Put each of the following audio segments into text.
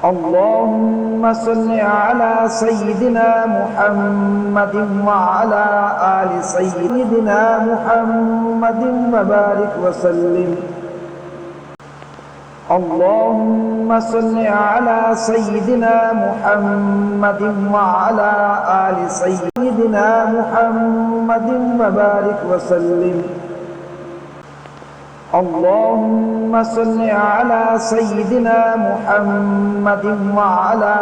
اللهم صل على سيدنا محمد وعلى آل سيدنا محمد وبارك وسلم اللهم صل على سيدنا محمد وعلى آل سيدنا محمد وبارك وسلم اللهم صل على سيدنا محمد وعلى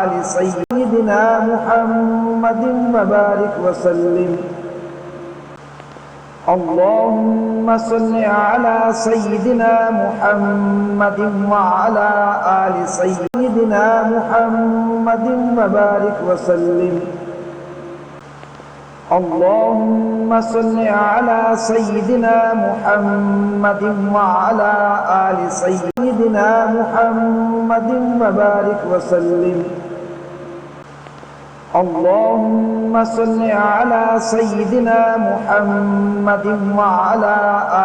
آل سيدنا محمد وبارك وسلم اللهم صل على سيدنا محمد وعلى آل سيدنا محمد وبارك وسلم اللهم صل على سيدنا محمد وعلى آل سيدنا محمد وبارك وسلم اللهم صل على سيدنا محمد وعلى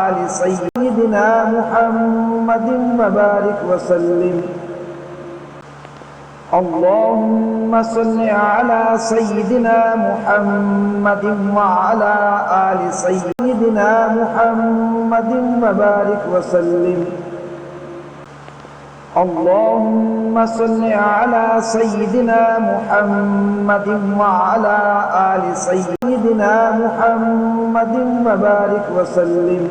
آل سيدنا محمد وبارك وسلم اللهم صل على سيدنا محمد وعلى آل سيدنا محمد وبارك وسلم اللهم صل على سيدنا محمد وعلى آل سيدنا محمد وبارك وسلم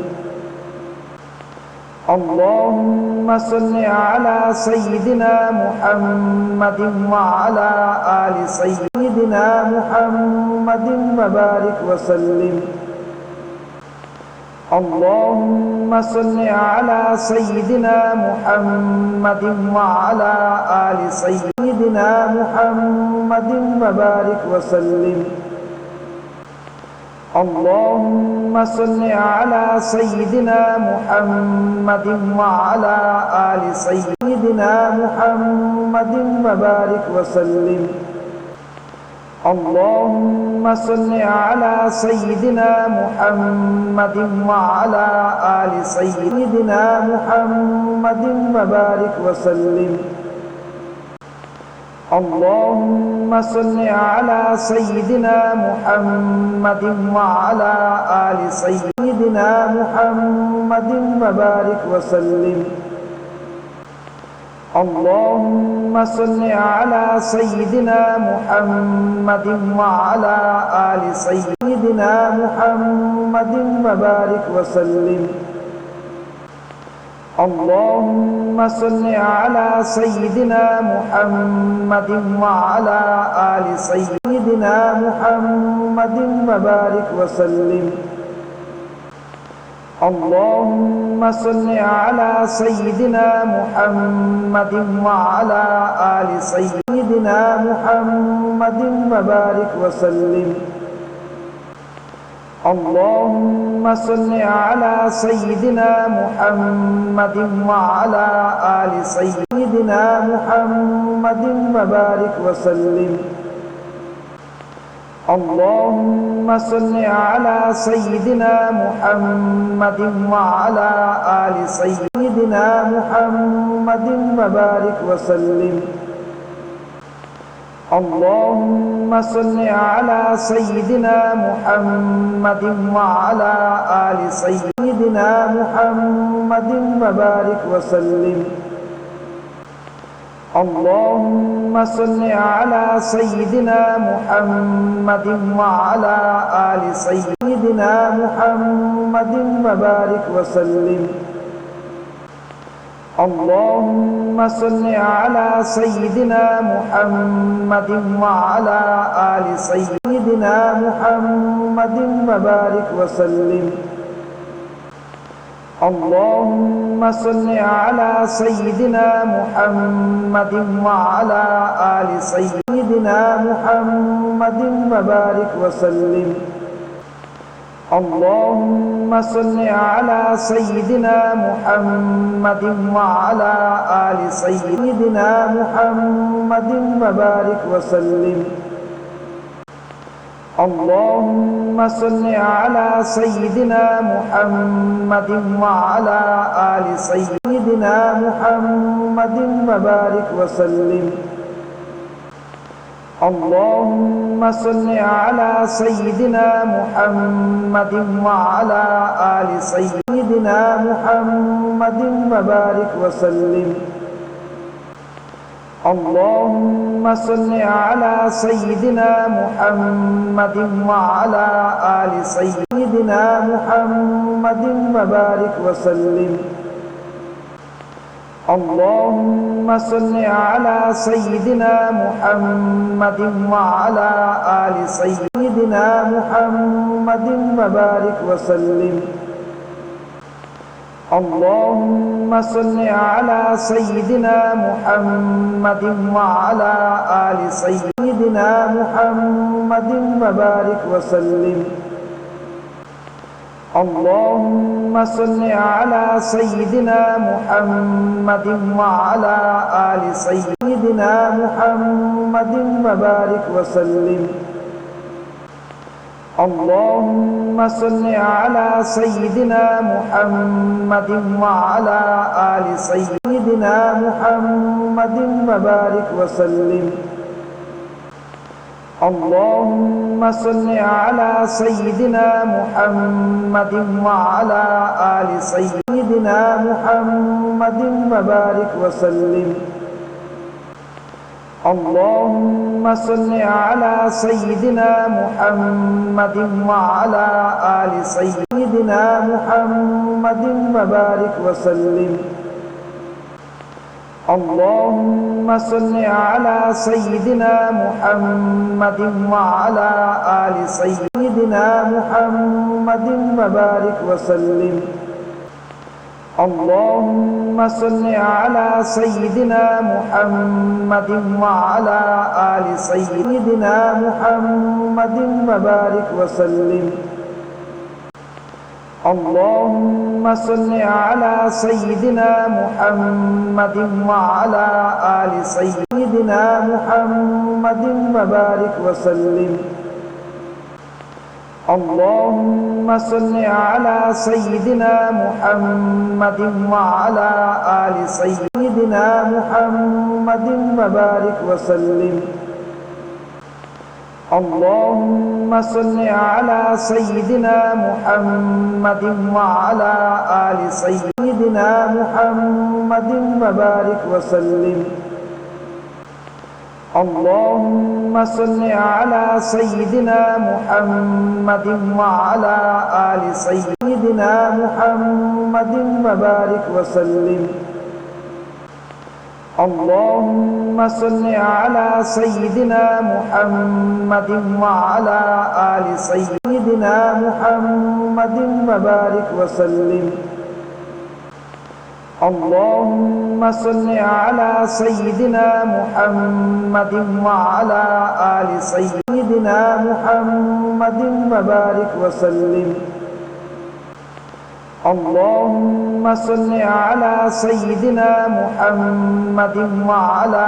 اللهم صل على سيدنا محمد وعلى آل سيدنا محمد وبارك وسلم اللهم صل على سيدنا محمد وعلى آل سيدنا محمد وبارك وسلم اللهم صل على سيدنا محمد وعلى آل سيدنا محمد وبارك وسلم اللهم صل على سيدنا محمد وعلى آل سيدنا محمد وبارك وسلم اللهم صل على سيدنا محمد وعلى آل سيدنا محمد وبارك وسلم اللهم صل على سيدنا محمد وعلى آل سيدنا محمد وبارك وسلم اللهم صل على سيدنا محمد وعلى آل سيدنا محمد وبارك وسلم اللهم صل على سيدنا محمد وعلى آل سيدنا محمد وبارك وسلم اللهم صل على سيدنا محمد وعلى آل سيدنا محمد وبارك وسلم اللهم صل على سيدنا محمد وعلى آل سيدنا محمد وبارك وسلم اللهم صل على سيدنا محمد وعلى آل سيدنا محمد وبارك وسلم اللهم صل على سيدنا محمد وعلى آل سيدنا محمد وبارك وسلم اللهم صل على سيدنا محمد وعلى آل سيدنا محمد وبارك وسلم اللهم صل على سيدنا محمد وعلى آل سيدنا محمد وبارك وسلم اللهم صل على سيدنا محمد وعلى آل سيدنا محمد وبارك وسلم اللهم صل على سيدنا محمد وعلى آل سيدنا محمد وبارك وسلم اللهم صل على سيدنا محمد وعلى آل سيدنا محمد وبارك وسلم اللهم صل على سيدنا محمد وعلى آل سيدنا محمد وبارك وسلم اللهم صل على سيدنا محمد وعلى آل سيدنا محمد وبارك وسلم اللهم صل على سيدنا محمد وعلى آل سيدنا محمد وبارك وسلم اللهم صل على سيدنا محمد وعلى آل سيدنا محمد وبارك وسلم اللهم صل على سيدنا محمد وعلى آل سيدنا محمد وبارك وسلم اللهم صل على سيدنا محمد وعلى آل سيدنا محمد وبارك وسلم اللهم صل على سيدنا محمد وعلى آل سيدنا محمد وبارك وسلم اللهم صل على سيدنا محمد وعلى آل سيدنا محمد وبارك وسلم اللهم صل على سيدنا محمد وعلى آل سيدنا محمد وبارك وسلم اللهم صل على سيدنا محمد وعلى آل سيدنا محمد وبارك وسلم اللهم صل على سيدنا محمد وعلى آل سيدنا محمد وبارك وسلم اللهم صل على سيدنا محمد وعلى آل سيدنا محمد وبارك وسلم اللهم صل على سيدنا محمد وعلى آل سيدنا محمد وبارك وسلم اللهم صل على سيدنا محمد وعلى آل سيدنا محمد وبارك وسلم اللهم صل على سيدنا محمد وعلى آل سيدنا محمد وبارك وسلم اللهم صل على سيدنا محمد وعلى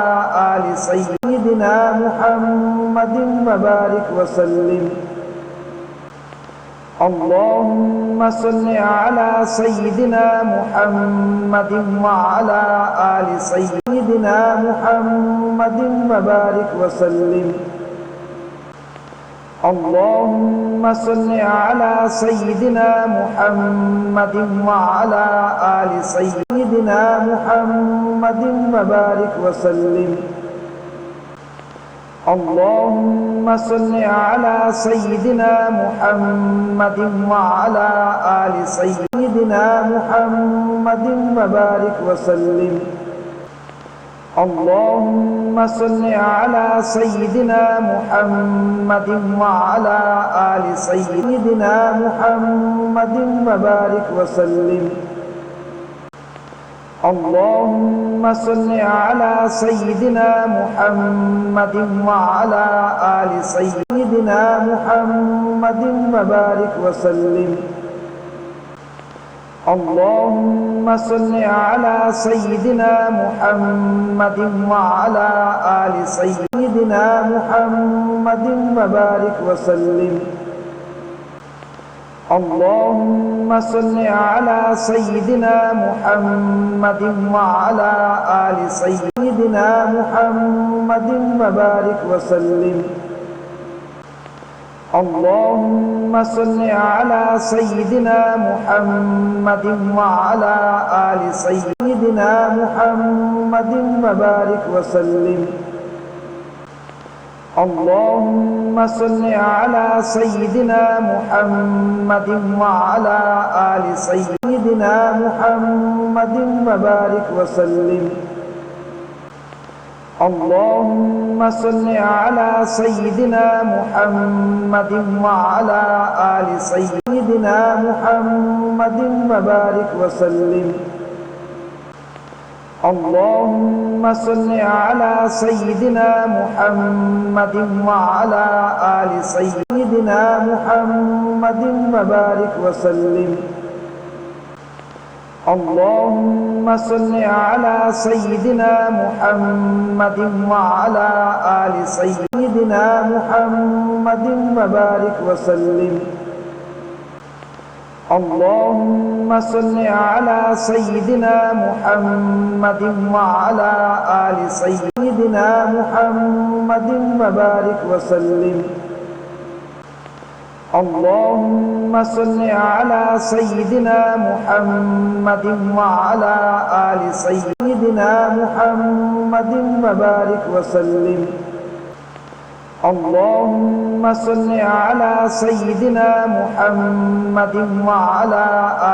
آل سيدنا محمد وبارك وسلم اللهم صل على سيدنا محمد وعلى آل سيدنا محمد وبارك وسلم اللهم صل على سيدنا محمد وعلى آل سيدنا محمد وبارك وسلم اللهم صل على سيدنا محمد وعلى آل سيدنا محمد وبارك وسلم اللهم صل على سيدنا محمد وعلى آل سيدنا محمد وبارك وسلم اللهم صل على سيدنا محمد وعلى آل سيدنا محمد وبارك وسلم اللهم صل على سيدنا محمد وعلى آل سيدنا محمد وبارك وسلم. اللهم صل على سيدنا محمد وعلى آل سيدنا محمد وبارك وسلم. اللهم صل على سيدنا محمد وعلى آل سيدنا محمد وبارك وسلم. اللهم صل على سيدنا محمد وعلى آل سيدنا محمد وبارك وسلم. اللهم صل على سيدنا محمد وعلى آل سيدنا محمد وبارك وسلم. اللهم صل على سيدنا محمد وعلى آل سيدنا محمد وبارك وسلم. اللهم صل على سيدنا محمد وعلى آل سيدنا محمد وبارك وسلم. اللهم صل على سيدنا محمد وعلى آل سيدنا محمد وبارك وسلم. اللهم صل على سيدنا محمد وعلى آل سيدنا محمد وبارك وسلم. اللهم صل على سيدنا محمد وعلى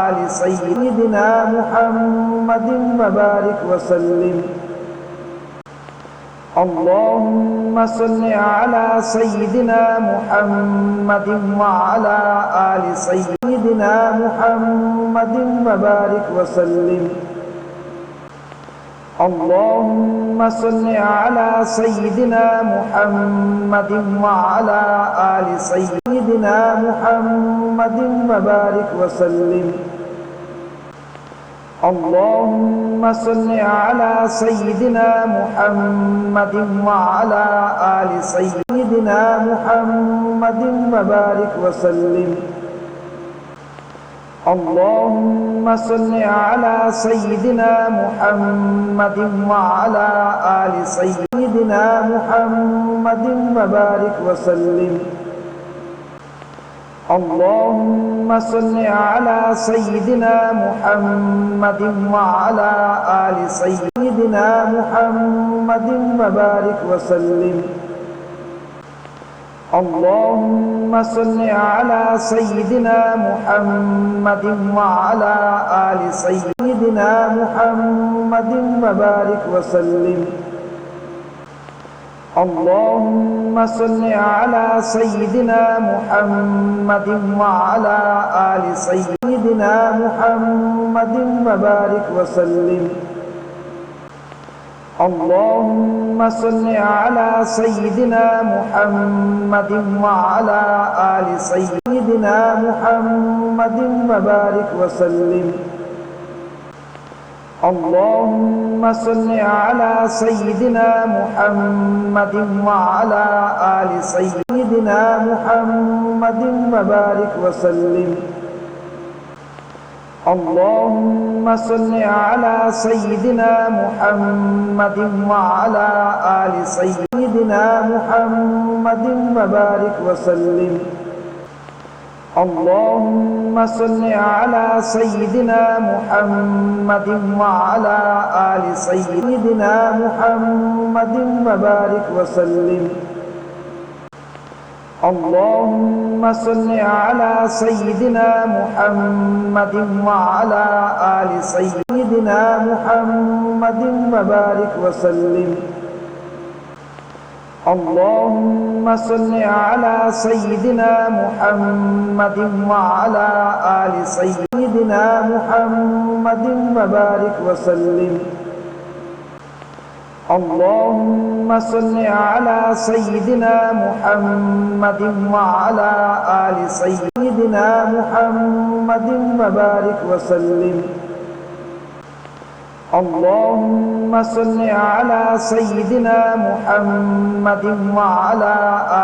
آل سيدنا محمد وبارك وسلم. اللهم صل على سيدنا محمد وعلى آل سيدنا محمد وبارك وسلم. اللهم صل على سيدنا محمد وعلى آل سيدنا محمد وبارك وسلم. اللهم صل على سيدنا محمد وعلى آل سيدنا محمد وبارك وسلم. اللهم صل على سيدنا محمد وعلى آل سيدنا محمد وبارك وسلم. اللهم صل على سيدنا محمد وعلى آل سيدنا محمد وبارك وسلم. اللهم صل على سيدنا محمد وعلى آل سيدنا محمد وبارك وسلم. اللهم صل على سيدنا محمد وعلى آل سيدنا محمد وبارك وسلم. اللهم صل على سيدنا محمد وعلى آل سيدنا محمد وبارك وسلم. اللهم صل على سيدنا محمد وعلى آل سيدنا محمد وبارك وسلم. اللهم صل على سيدنا محمد وعلى آل سيدنا محمد وبارك وسلم. اللهم صل على سيدنا محمد وعلى آل سيدنا محمد وبارك وسلم. اللهم صل على سيدنا محمد وعلى آل سيدنا محمد وبارك وسلم. اللهم صل على سيدنا محمد وعلى آل سيدنا محمد وبارك وسلم. اللهم صل على سيدنا محمد وعلى آل سيدنا محمد وبارك وسلم. اللهم صل على سيدنا محمد وعلى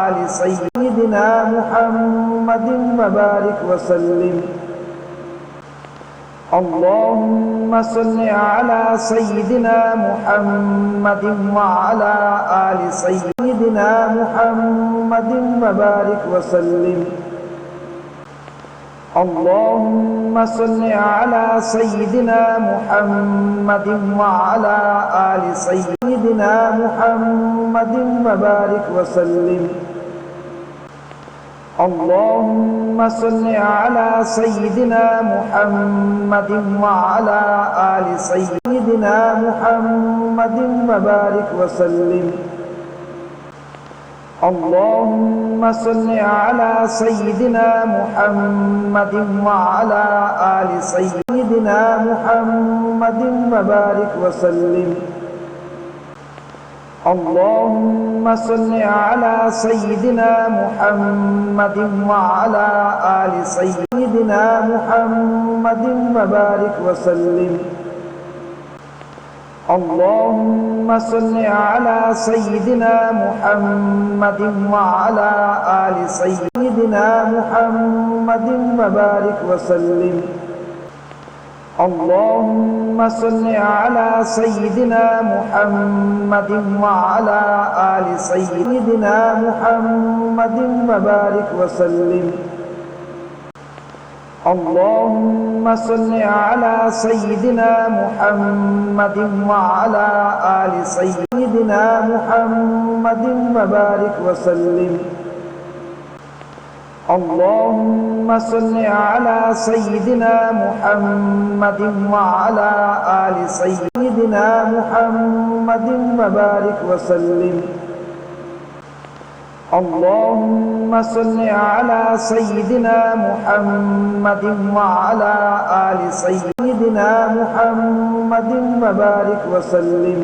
آل سيدنا محمد وبارك وسلم. اللهم صل على سيدنا محمد وعلى آل سيدنا محمد وبارك وسلم. اللهم صل على سيدنا محمد وعلى آل سيدنا محمد وبارك وسلم. اللهم صل على سيدنا محمد وعلى آل سيدنا محمد وبارك وسلم. اللهم صل على سيدنا محمد وعلى آل سيدنا محمد وبارك وسلم. اللهم صل على سيدنا محمد وعلى آل سيدنا محمد وبارك وسلم. اللهم صل على سيدنا محمد وعلى آل سيدنا محمد وبارك وسلم. اللهم صل على سيدنا محمد وعلى آل سيدنا محمد وبارك وسلم. اللهم صل على سيدنا محمد وعلى آل سيدنا محمد وبارك وسلم. اللهم صل على سيدنا محمد وعلى آل سيدنا محمد وبارك وسلم. اللهم صل على سيدنا محمد وعلى آل سيدنا محمد وبارك وسلم.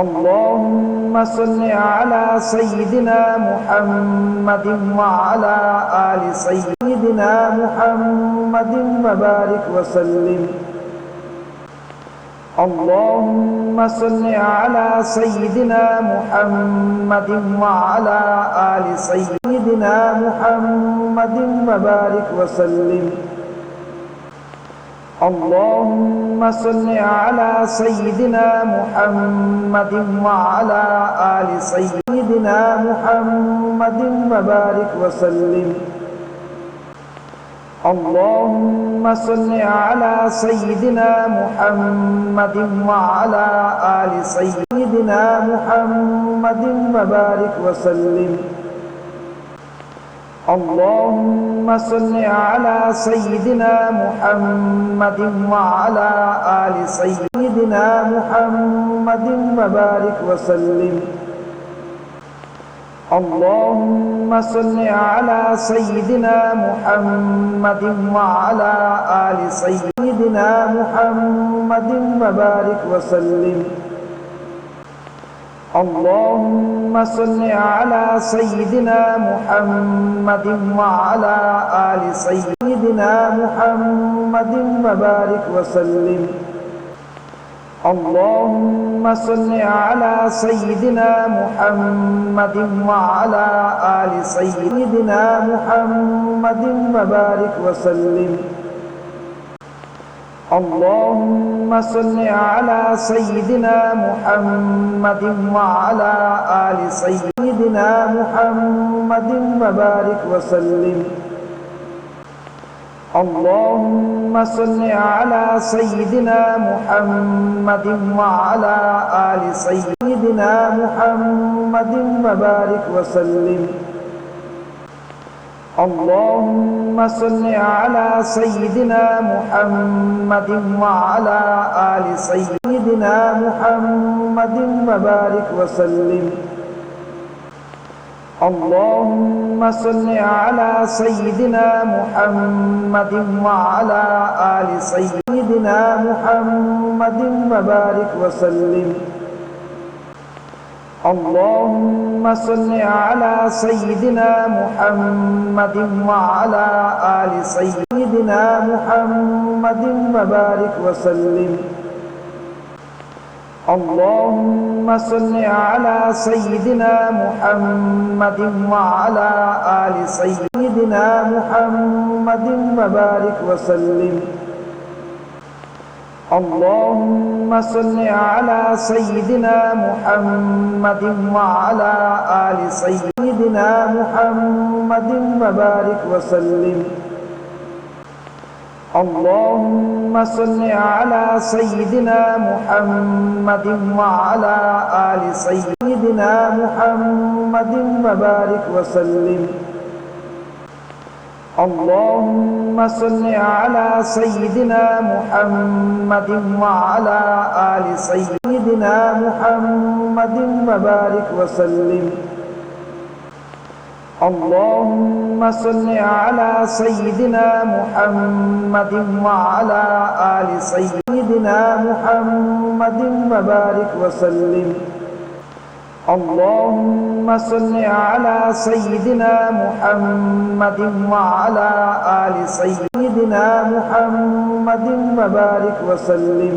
اللهم صل على سيدنا محمد وعلى آل سيدنا محمد وبارك وسلم. اللهم صل على سيدنا محمد وعلى آل سيدنا محمد وبارك وسلم. اللهم صل على سيدنا محمد وعلى آل سيدنا محمد وبارك وسلم. اللهم صل على سيدنا محمد وعلى آل سيدنا محمد وبارك وسلم. اللهم صل على سيدنا محمد وعلى آل سيدنا محمد وبارك وسلم. اللهم صل على سيدنا محمد وعلى آل سيدنا محمد وبارك وسلم. اللهم صل على سيدنا محمد وعلى آل سيدنا محمد وبارك وسلم. اللهم صل على سيدنا محمد وعلى آل سيدنا محمد وبارك وسلم. اللهم صل على سيدنا محمد وعلى آل سيدنا محمد وبارك وسلم. اللهم صل على سيدنا محمد وعلى آل سيدنا محمد وبارك وسلم. اللهم صل على سيدنا محمد وعلى آل سيدنا محمد وبارك وسلم. اللهم صل على سيدنا محمد وعلى آل سيدنا محمد وبارك وسلم اللهم صل على سيدنا محمد وعلى آل سيدنا محمد وبارك وسلم اللهم صل على سيدنا محمد وعلى آل سيدنا محمد وبارك وسلم اللهم صل على سيدنا محمد وعلى آل سيدنا محمد وبارك وسلم اللهم صل على سيدنا محمد وعلى آل سيدنا محمد وبارك وسلم اللهم صل على سيدنا محمد وعلى آل سيدنا محمد وبارك وسلم اللهم صل على سيدنا محمد وعلى آل سيدنا محمد وبارك وسلم اللهم صل على سيدنا محمد وعلى آل سيدنا محمد وبارك وسلم